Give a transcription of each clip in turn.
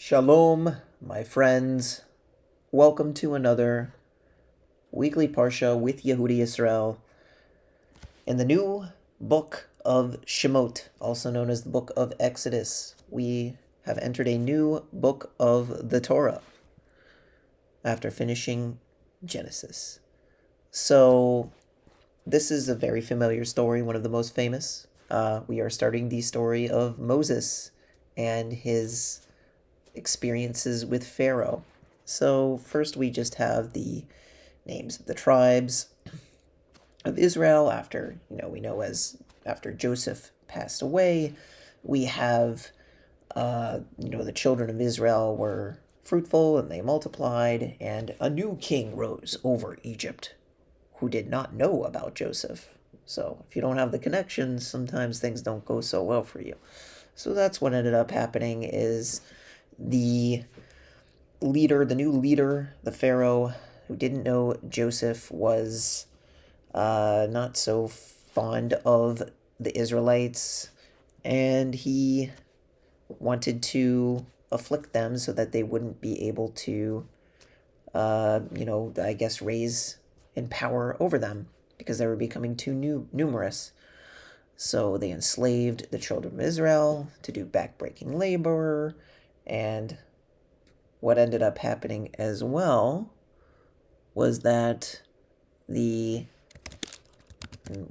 Shalom, my friends. Welcome to another weekly Parsha with Yehuda Yisrael in the new book of Shemot, also known as the book of Exodus. We have entered a new book of the Torah after finishing Genesis. So, this is a very familiar story, one of the most famous. We are starting the story of Moses and his experiences with Pharaoh. So first we just have the names of the tribes of Israel after, we know as after Joseph passed away. We have, the children of Israel were fruitful and they multiplied, and a new king rose over Egypt who did not know about Joseph. So if you don't have the connections, sometimes things don't go so well for you. So that's what ended up happening is the new leader, the Pharaoh, who didn't know Joseph, was not so fond of the Israelites, and he wanted to afflict them so that they wouldn't be able to, raise in power over them because they were becoming too numerous. So they enslaved the children of Israel to do backbreaking labor, and what ended up happening as well was that we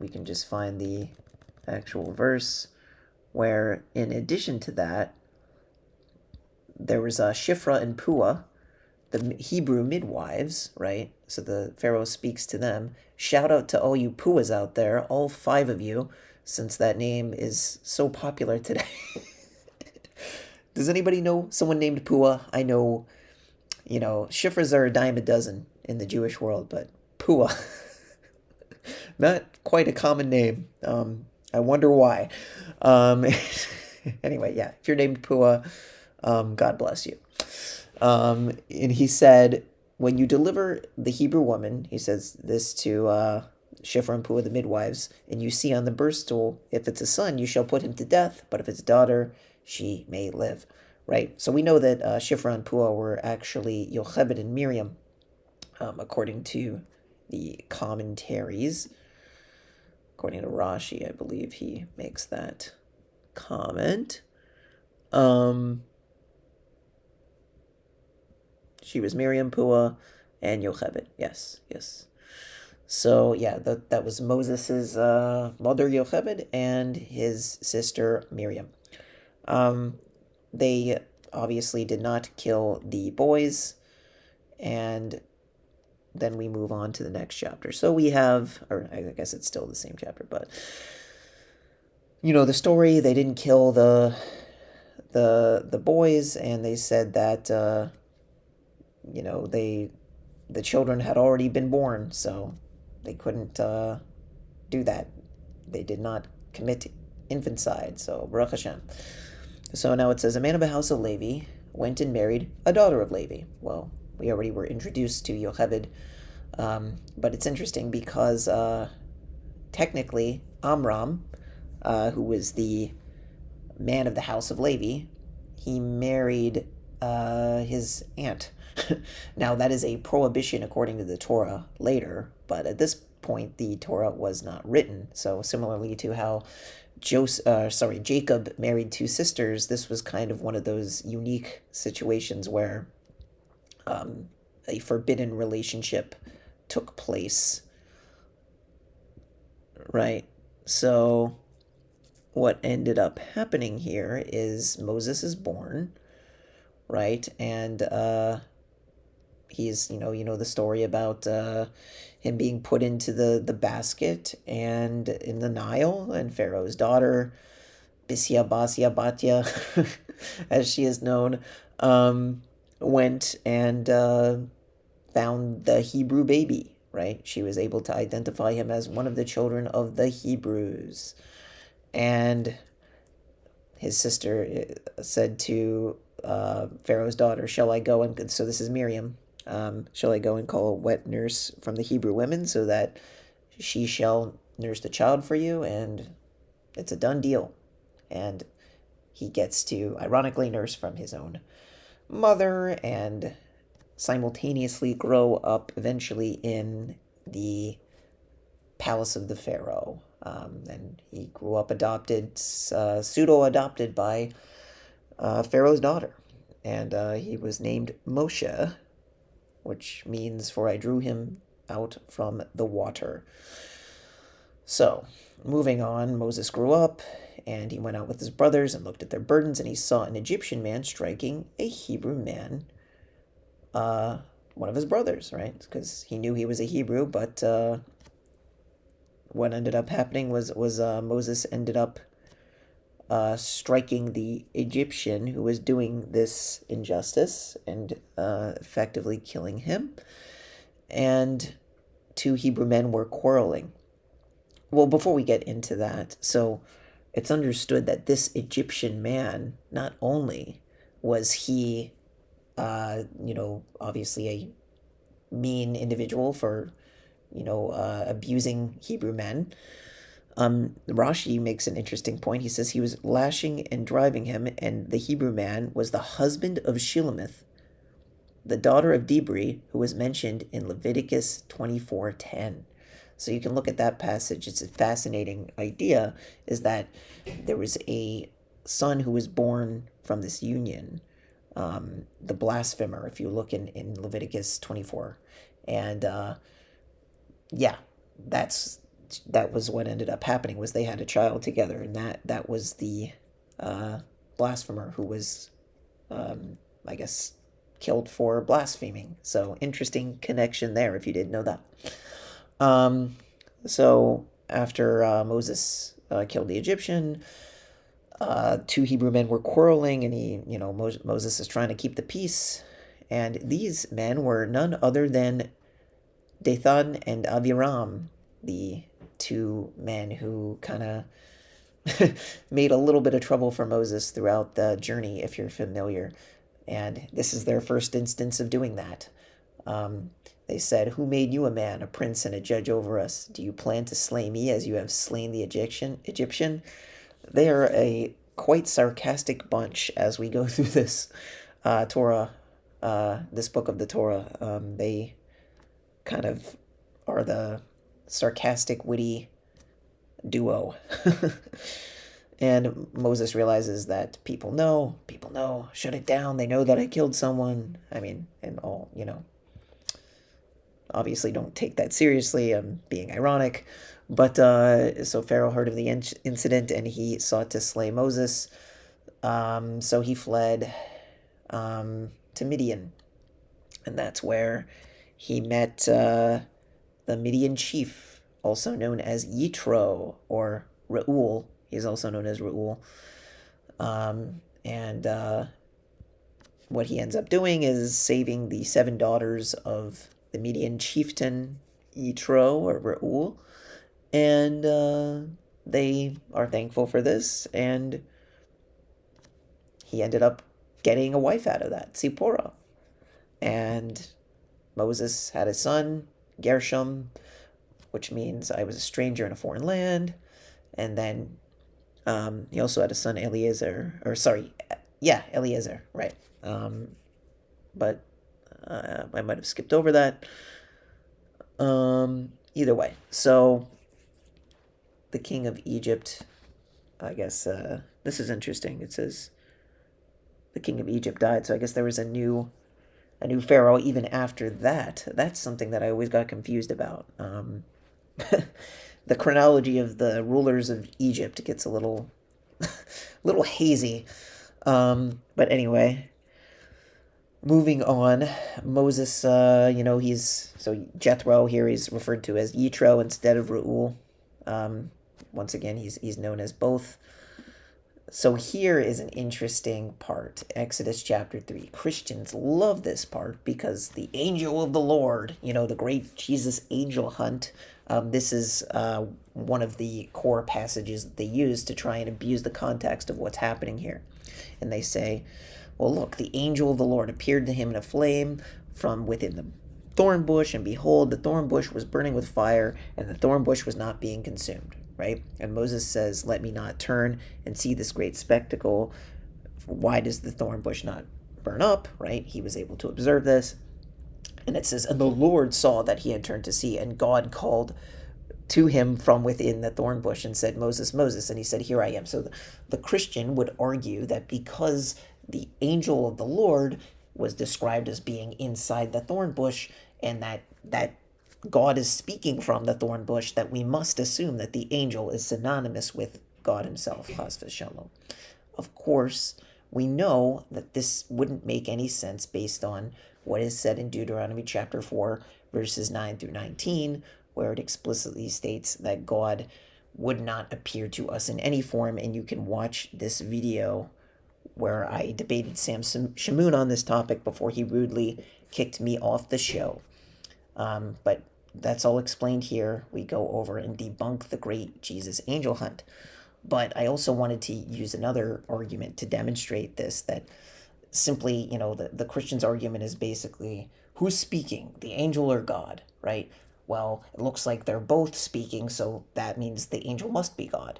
can just find the actual verse where, in addition to that, there was Shifra and Pua, the Hebrew midwives, right? So the Pharaoh speaks to them. Shout out to all you Puas out there, all 5 of you, since that name is so popular today. Does anybody know someone named Pua? I know, Shifras are a dime a dozen in the Jewish world, but Pua, not quite a common name. I wonder why. Anyway, yeah, if you're named Pua, God bless you. And he said, when you deliver the Hebrew woman, he says this to Shifra and Pua, the midwives, and you see on the birth stool, if it's a son, you shall put him to death, but if it's a daughter, she may live, right? So we know that Shifra and Pua were actually Yochebed and Miriam, according to the commentaries. According to Rashi, I believe he makes that comment. She was Miriam, Pua, and Yochebed. Yes. So yeah, that was Moses's mother Yochebed and his sister Miriam. They obviously did not kill the boys, and then we move on to the next chapter. So we have, or I guess it's still the same chapter, but the story, they didn't kill the boys, and they said that the children had already been born, so they couldn't do that. They did not commit infanticide, so Baruch Hashem. So now it says, a man of the house of Levi went and married a daughter of Levi. Well, we already were introduced to Yochebed, but it's interesting because technically Amram, who was the man of the house of Levi, he married his aunt. Now, that is a prohibition according to the Torah later, but at this point, the Torah was not written. So similarly to how Jacob married 2 sisters, this was kind of one of those unique situations where a forbidden relationship took place, right? So what ended up happening here is Moses is born, right? And he's, the story about him being put into the basket and in the Nile, and Pharaoh's daughter, Bisya Basya Batya, as she is known, went and found the Hebrew baby, right? She was able to identify him as one of the children of the Hebrews. And his sister said to Pharaoh's daughter, shall I go and, so this is Miriam, shall I go and call a wet nurse from the Hebrew women so that she shall nurse the child for you? And it's a done deal. And he gets to, ironically, nurse from his own mother and simultaneously grow up eventually in the palace of the Pharaoh. And he grew up adopted, pseudo-adopted by Pharaoh's daughter. And he was named Moshe, which means, for I drew him out from the water. So, moving on, Moses grew up, and he went out with his brothers and looked at their burdens, and he saw an Egyptian man striking a Hebrew man, one of his brothers, right? Because he knew he was a Hebrew, but what ended up happening was Moses ended up striking the Egyptian who was doing this injustice and effectively killing him. And two Hebrew men were quarreling. Well, before we get into that, so it's understood that this Egyptian man, not only was he, obviously a mean individual for, abusing Hebrew men. Rashi makes an interesting point. He says he was lashing and driving him, and the Hebrew man was the husband of Shulamith, the daughter of Dibri, who was mentioned in Leviticus 24:10. So you can look at that passage. It's a fascinating idea, is that there was a son who was born from this union, the blasphemer, if you look in Leviticus 24. And that was what ended up happening, was they had a child together, and that was the blasphemer who was, I guess, killed for blaspheming. So interesting connection there, if you didn't know that. So after Moses killed the Egyptian, two Hebrew men were quarreling, and Moses is trying to keep the peace. And these men were none other than Dathan and Abiram, the two men who kind of made a little bit of trouble for Moses throughout the journey, if you're familiar. And this is their first instance of doing that. They said, "Who made you a man, a prince, and a judge over us? Do you plan to slay me as you have slain the Egyptian?" They are a quite sarcastic bunch as we go through this Torah, this book of the Torah. They kind of are the sarcastic, witty duo. And Moses realizes that people know, shut it down. They know that I killed someone. I mean, and all, obviously don't take that seriously. I'm being ironic. But so Pharaoh heard of the incident, and he sought to slay Moses. So he fled to Midian. And that's where he met the Midian chief, also known as Yitro, or Reuel. He's also known as Reuel. And what he ends up doing is saving the 7 daughters of the Midian chieftain Yitro, or Reuel. And they are thankful for this, and he ended up getting a wife out of that, Zipporah. And Moses had a son, Gershom, which means I was a stranger in a foreign land. And then he also had a son, Eliezer, right. But I might have skipped over that. Either way, so the king of Egypt, I guess, this is interesting. It says the king of Egypt died, so I guess there was a new pharaoh even after that. That's something that I always got confused about. The chronology of the rulers of Egypt gets a little hazy. But anyway, moving on, Moses, so Jethro here is referred to as Yitro instead of Reuel. Once again, he's known as both. So here is an interesting part, Exodus chapter 3. Christians love this part because the angel of the Lord, the great Jesus angel hunt, this is one of the core passages that they use to try and abuse the context of what's happening here. And they say, well, look, the angel of the Lord appeared to him in a flame from within the thorn bush, and behold, the thorn bush was burning with fire, and the thorn bush was not being consumed, right? And Moses says, let me not turn and see this great spectacle. Why does the thorn bush not burn up, right? He was able to observe this. And it says, and the Lord saw that he had turned to see, and God called to him from within the thorn bush and said, Moses, Moses. And he said, here I am. So the Christian would argue that because the angel of the Lord was described as being inside the thorn bush, and that God is speaking from the thorn bush, that we must assume that the angel is synonymous with God himself, chas v'shalom. Of course, we know that this wouldn't make any sense based on what is said in Deuteronomy chapter 4, verses 9 through 19, where it explicitly states that God would not appear to us in any form. And you can watch this video where I debated Sam Shemot on this topic before he rudely kicked me off the show. But that's all explained here. We go over and debunk the great Jesus angel hunt. But I also wanted to use another argument to demonstrate this, that simply, the Christian's argument is basically, who's speaking, the angel or God, right? Well, it looks like they're both speaking, so that means the angel must be God,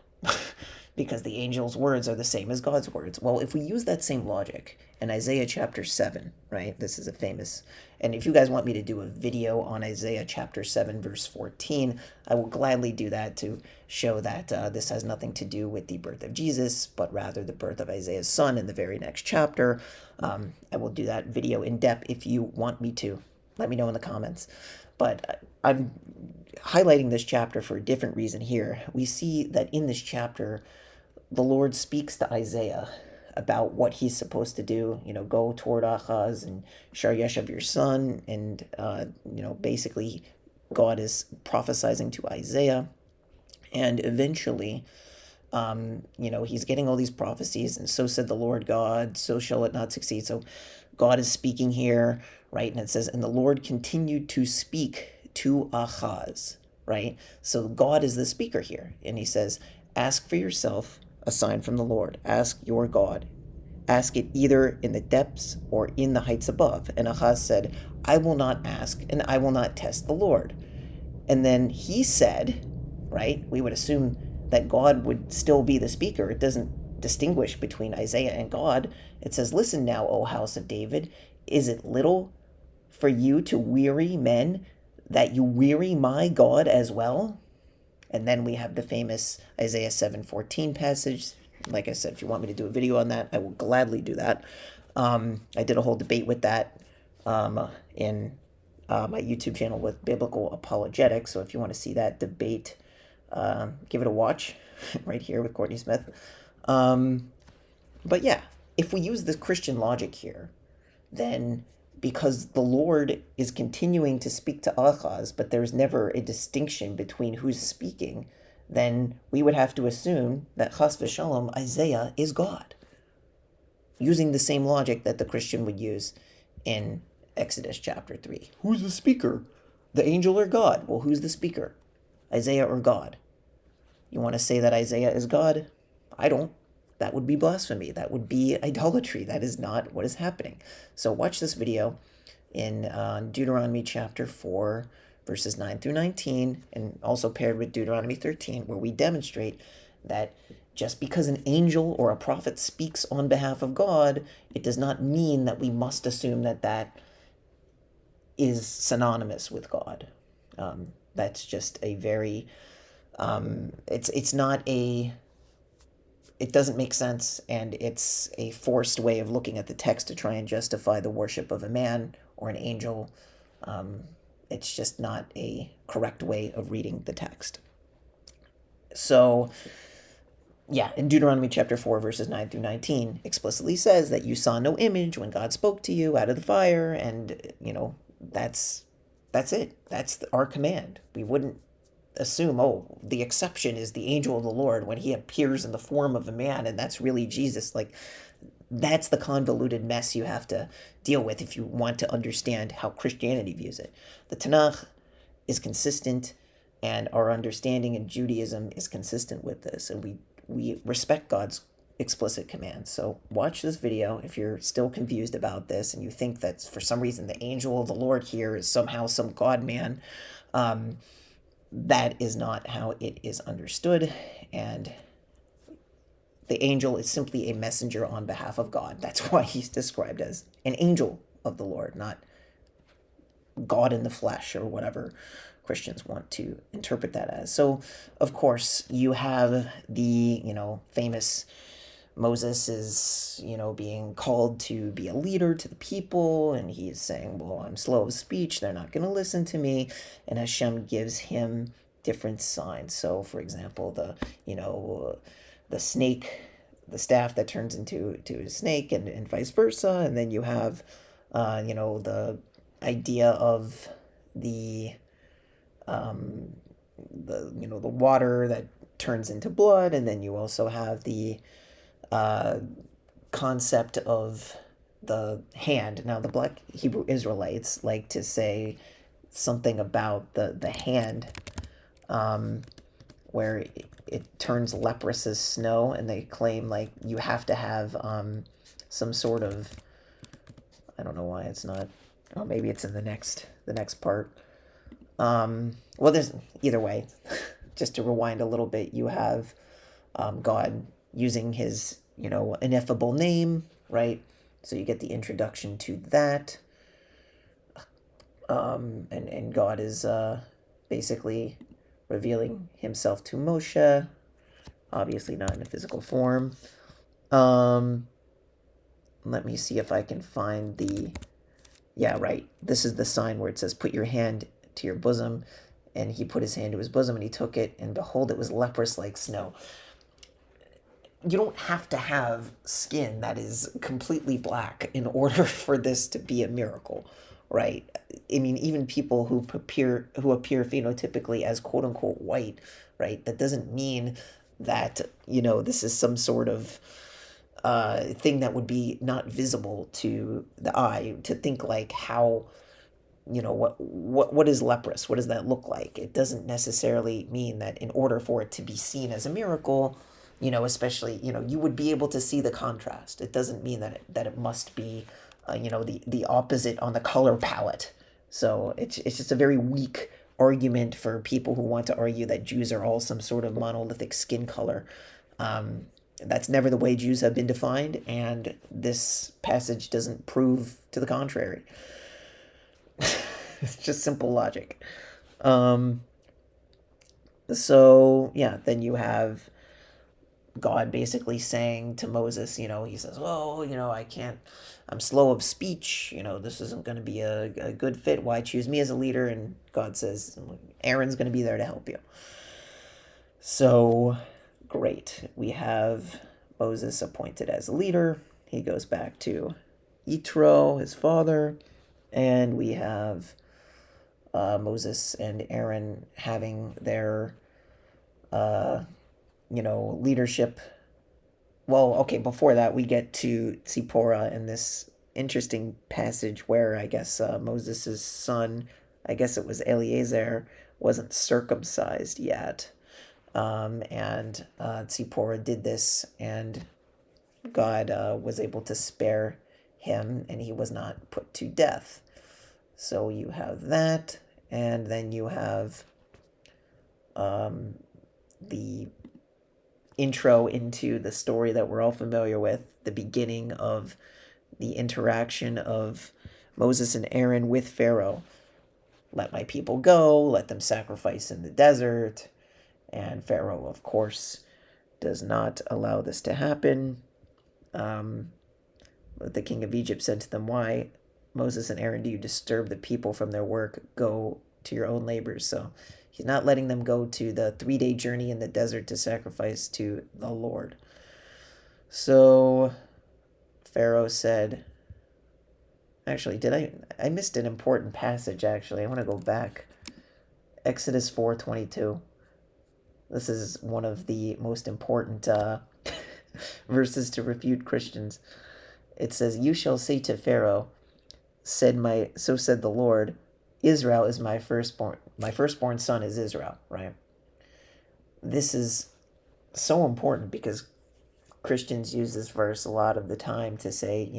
because the angel's words are the same as God's words. Well, if we use that same logic in Isaiah chapter 7, right, this is a famous, and if you guys want me to do a video on Isaiah chapter 7, verse 14, I will gladly do that to show that this has nothing to do with the birth of Jesus, but rather the birth of Isaiah's son in the very next chapter. I will do that video in depth if you want me to. Let me know in the comments. But I'm highlighting this chapter for a different reason here. We see that in this chapter, the Lord speaks to Isaiah about what he's supposed to do. Go toward Achaz and Shar Yeshav your son. And, basically God is prophesying to Isaiah. And eventually, he's getting all these prophecies. And so said the Lord God, so shall it not succeed. So God is speaking here, right? And it says, and the Lord continued to speak to Achaz, right? So God is the speaker here. And he says, ask for yourself a sign from the Lord. Ask your God. Ask it either in the depths or in the heights above. And Achaz said, I will not ask, and I will not test the Lord. And then he said, right? We would assume that God would still be the speaker. It doesn't distinguish between Isaiah and God. It says, listen now, O house of David, is it little for you to weary men, that you weary my God as well? And then we have the famous Isaiah 7:14 passage. Like I said, if you want me to do a video on that, I will gladly do that. I did a whole debate with that in my YouTube channel with Biblical Apologetics. So if you want to see that debate, give it a watch right here with Courtney Smith. But yeah, if we use this Christian logic here, then because the Lord is continuing to speak to Achaz, but there's never a distinction between who's speaking, then we would have to assume that chas v'shalom, Isaiah is God, using the same logic that the Christian would use in Exodus chapter 3. Who's the speaker? The angel or God? Well, who's the speaker? Isaiah or God? You want to say that Isaiah is God? I don't. That would be blasphemy. That would be idolatry. That is not what is happening. So watch this video in Deuteronomy chapter 4, verses 9 through 19, and also paired with Deuteronomy 13, where we demonstrate that just because an angel or a prophet speaks on behalf of God, it does not mean that we must assume that that is synonymous with God. That's just a very, it's not a, it doesn't make sense, and it's a forced way of looking at the text to try and justify the worship of a man or an angel. It's just not a correct way of reading the text. So, yeah, in Deuteronomy chapter 4, verses 9 through 19, explicitly says that you saw no image when God spoke to you out of the fire, and, that's it. That's our command. We wouldn't assume, the exception is the angel of the Lord when he appears in the form of a man, and that's really Jesus. Like, that's the convoluted mess you have to deal with if you want to understand how Christianity views it. The Tanakh is consistent, and our understanding in Judaism is consistent with this, and we respect God's explicit commands. So watch this video if you're still confused about this and you think that for some reason the angel of the Lord here is somehow some God man. That is not how it is understood, and The angel is simply a messenger on behalf of God. That's why he's described as an angel of the Lord, not God in the flesh or whatever Christians want to interpret that as. So, of course, you have the, famous Moses is, being called to be a leader to the people, and he's saying, well, I'm slow of speech, they're not going to listen to me, and Hashem gives him different signs. So, for example, the snake, the staff that turns into a snake, and vice versa, and then you have, the idea of the the water that turns into blood, and then you also have the concept of the hand. Now, the Black Hebrew Israelites like to say something about the hand, where it turns leprous as snow, and they claim like you have to have some sort of, I don't know why it's not. Oh, maybe it's in the next part. Well, there's either way. Just to rewind a little bit, you have God using his, ineffable name, right? So you get the introduction to that. And God is basically revealing himself to Moshe, obviously not in a physical form. Let me see if I can find the... Yeah, right. This is the sign where it says, put your hand to your bosom. And he put his hand to his bosom, and he took it, and behold, it was leprous like snow. You don't have to have skin that is completely black in order for this to be a miracle, right? I mean, even people who appear phenotypically as quote unquote white, right? That doesn't mean that, this is some sort of thing that would be not visible to the eye, to think like how, what is leprous? What does that look like? It doesn't necessarily mean that in order for it to be seen as a miracle, especially, you would be able to see the contrast. It doesn't mean that it must be, the opposite on the color palette. So it's just a very weak argument for people who want to argue that Jews are all some sort of monolithic skin color. That's never the way Jews have been defined, and this passage doesn't prove to the contrary. It's just simple logic. So, yeah, then you have God basically saying to Moses, he says, oh, I'm slow of speech, this isn't going to be a good fit. Why choose me as a leader? And God says, Aaron's going to be there to help you. So, great. We have Moses appointed as a leader. He goes back to Yitro, his father, and we have Moses and Aaron having their, leadership. Well, okay, before that, we get to Zipporah in this interesting passage where I guess Moses' son, I guess it was Eliezer, wasn't circumcised yet. And Zipporah did this, and God was able to spare him, and he was not put to death. So you have that, and then you have the intro into the story that we're all familiar with, the beginning of the interaction of Moses and Aaron with Pharaoh. Let my people go, let them sacrifice in the desert. And Pharaoh, of course, does not allow this to happen. The king of Egypt said to them, why, Moses and Aaron, do you disturb the people from their work? Go to your own labors. So he's not letting them go to the 3-day journey in the desert to sacrifice to the Lord. So Pharaoh said, actually, I missed an important passage, actually. I want to go back. Exodus 4:22. This is one of the most important verses to refute Christians. It says, you shall say to Pharaoh, so said the Lord, Israel is my firstborn. My firstborn son is Israel, right? This is so important because Christians use this verse a lot of the time to say,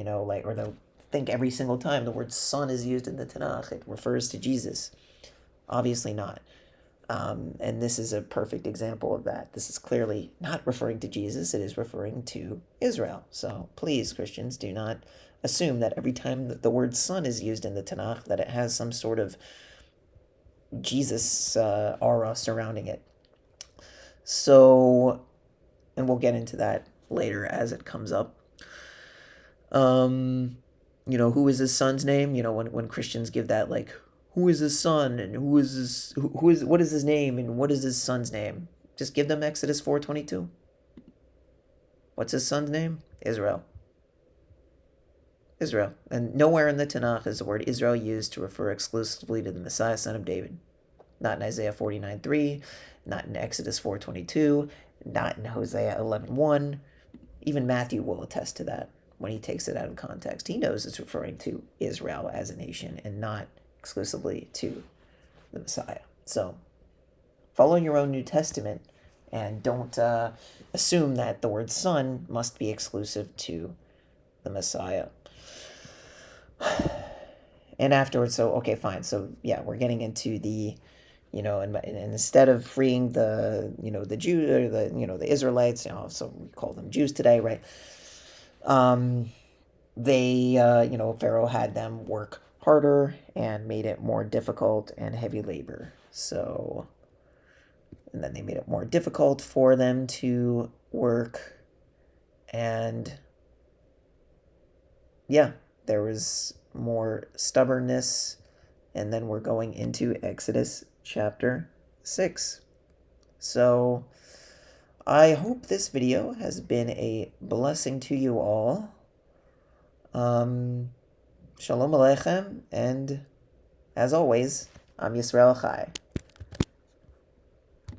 or they'll think every single time the word son is used in the Tanakh, it refers to Jesus. Obviously not. And this is a perfect example of that. This is clearly not referring to Jesus, it is referring to Israel. So please, Christians, do not assume that every time that the word son is used in the Tanakh, that it has some sort of Jesus aura surrounding it. So, and we'll get into that later as it comes up. Who is his son's name? When Christians give that, like, who is his son, and what is his name, and what is his son's name? Just give them Exodus 4:22. What's his son's name? Israel. Israel. And nowhere in the Tanakh is the word Israel used to refer exclusively to the Messiah, son of David. Not in Isaiah 49:3, not in Exodus 4:22, not in Hosea 11:1. Even Matthew will attest to that when he takes it out of context. He knows it's referring to Israel as a nation and not exclusively to the Messiah. So follow your own New Testament and don't assume that the word son must be exclusive to the Messiah. And afterwards, so, okay, fine. So, yeah, we're getting into the, and instead of freeing the, the Jews, or the Israelites, so we call them Jews today, right? They, Pharaoh had them work harder and made it more difficult and heavy labor. So, and then they made it more difficult for them to work. And, yeah, there was more stubbornness. And then we're going into Exodus chapter 6. So I hope this video has been a blessing to you all. Shalom Aleichem, and as always, Am Yisrael Chai.